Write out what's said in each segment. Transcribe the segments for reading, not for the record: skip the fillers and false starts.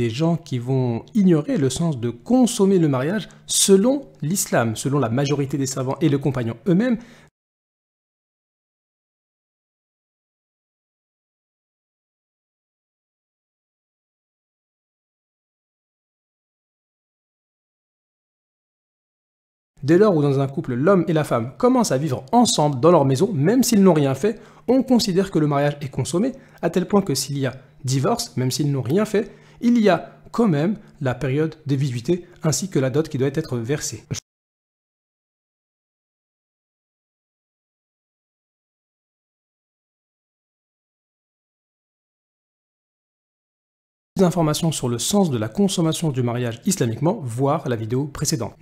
des gens qui vont ignorer le sens de consommer le mariage selon l'islam, selon la majorité des savants et les compagnons eux-mêmes. Dès lors où dans un couple, l'homme et la femme commencent à vivre ensemble dans leur maison, même s'ils n'ont rien fait, on considère que le mariage est consommé, à tel point que s'il y a divorce, même s'ils n'ont rien fait, il y a quand même la période de viduité ainsi que la dot qui doit être versée. Plus d'informations sur le sens de la consommation du mariage islamiquement, voir la vidéo précédente.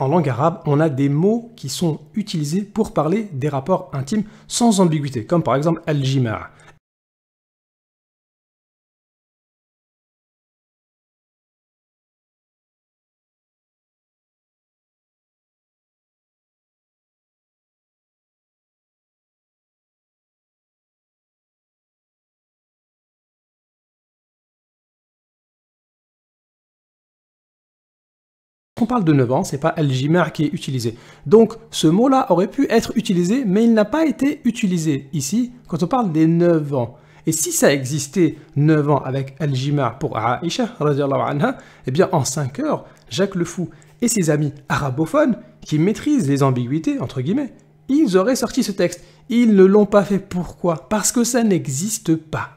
En langue arabe, on a des mots qui sont utilisés pour parler des rapports intimes sans ambiguïté, comme par exemple al-jima'. Quand on parle de 9 ans, c'est pas al-jima' qui est utilisé. Donc ce mot-là aurait pu être utilisé, mais il n'a pas été utilisé ici quand on parle des 9 ans. Et si ça existait 9 ans avec al-jima' pour Aïcha, radiallahu anha, eh bien en 5 heures, Jacques le Fou et ses amis arabophones, qui maîtrisent les ambiguïtés, entre guillemets, ils auraient sorti ce texte. Ils ne l'ont pas fait. Pourquoi? Parce que ça n'existe pas.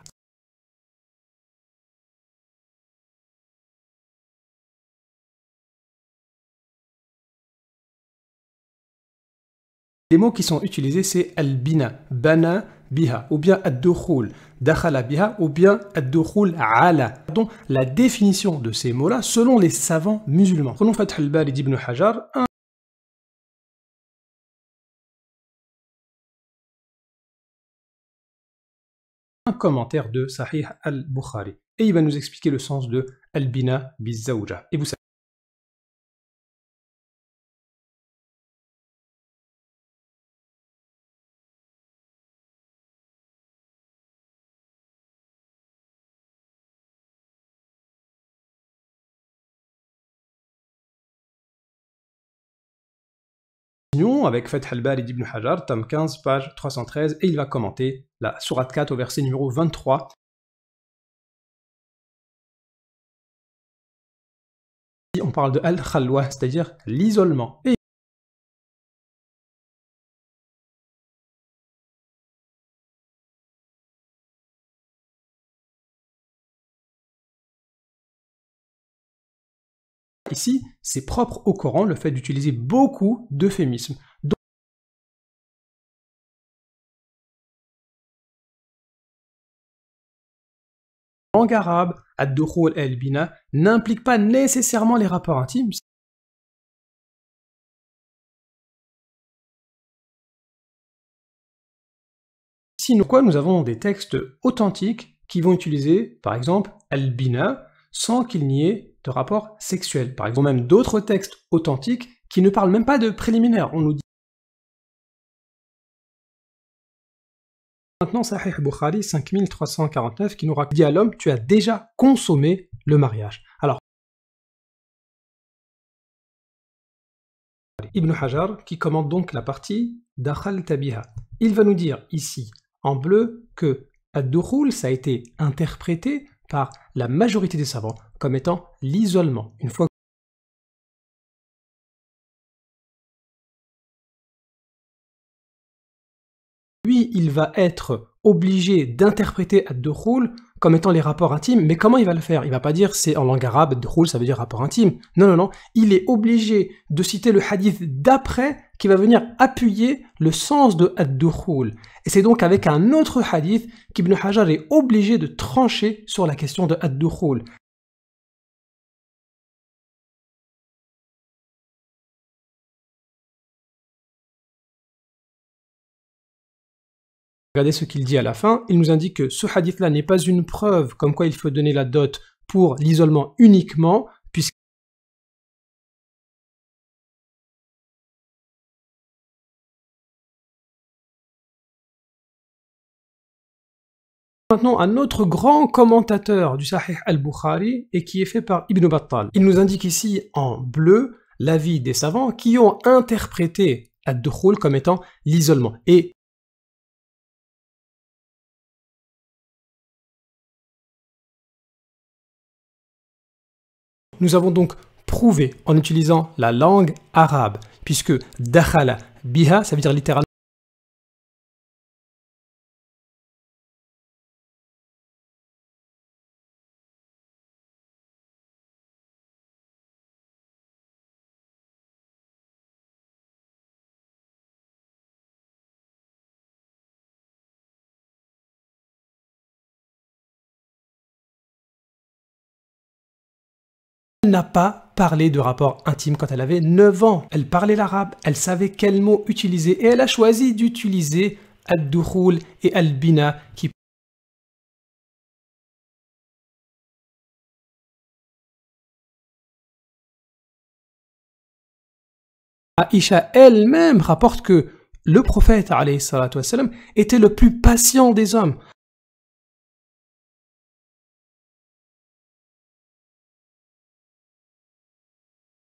Les mots qui sont utilisés, c'est al-bina, bana biha, ou bien ad-dukhul, dakhala biha, ou bien ad-dukhul ala. Donc la définition de ces mots-là selon les savants musulmans. Prenons Fath al-Bari d'Ibn Hajar, un commentaire de Sahih al-Bukhari. Et il va nous expliquer le sens de al-bina biz-zawja. Et vous savez, avec Fath al-Bari d'Ibn Hajar, tome 15, page 313, et il va commenter la sourate 4 au verset numéro 23. On parle de al-khalwa, c'est-à-dire l'isolement. Et ici, c'est propre au Coran le fait d'utiliser beaucoup d'euphémismes. Langue arabe, ad-dukhul et al-bina n'implique pas nécessairement les rapports intimes. Sinon, quoi, nous avons des textes authentiques qui vont utiliser, par exemple, al-bina, sans qu'il n'y ait de rapport sexuel. Par exemple, même d'autres textes authentiques qui ne parlent même pas de préliminaires. On nous dit maintenant Sahih Bukhari 5349 qui nous dit à l'homme, tu as déjà consommé le mariage. Alors, Ibn Hajar qui commente donc la partie Dakhal Tabiha. Il va nous dire ici, en bleu, que ad-dukhul, ça a été interprété par la majorité des savants comme étant l'isolement. Une fois lui, il va être obligé d'interpréter ad-dukhul comme étant les rapports intimes, mais comment il va le faire? Il va pas dire c'est en langue arabe, ad-dukhul ça veut dire rapport intime. Non, non, non, il est obligé de citer le hadith d'après qui va venir appuyer le sens de ad-dukhul. Et c'est donc avec un autre hadith qu'Ibn Hajar est obligé de trancher sur la question de ad-dukhul. Regardez ce qu'il dit à la fin, il nous indique que ce hadith-là n'est pas une preuve comme quoi il faut donner la dot pour l'isolement uniquement, puisque Maintenant, un autre grand commentateur du Sahih al-Bukhari et qui est fait par Ibn Battal. Il nous indique ici en bleu l'avis des savants qui ont interprété ad-dukhul comme étant l'isolement. Et nous avons donc prouvé en utilisant la langue arabe, puisque dakhala biha, ça veut dire littéralement n'a pas parlé de rapport intime quand elle avait 9 ans. Elle parlait l'arabe, elle savait quel mot utiliser et elle a choisi d'utiliser ad-dukhul et al-bina qui Aïcha elle-même rapporte que le prophète alayhi salatu wassalam, était le plus patient des hommes.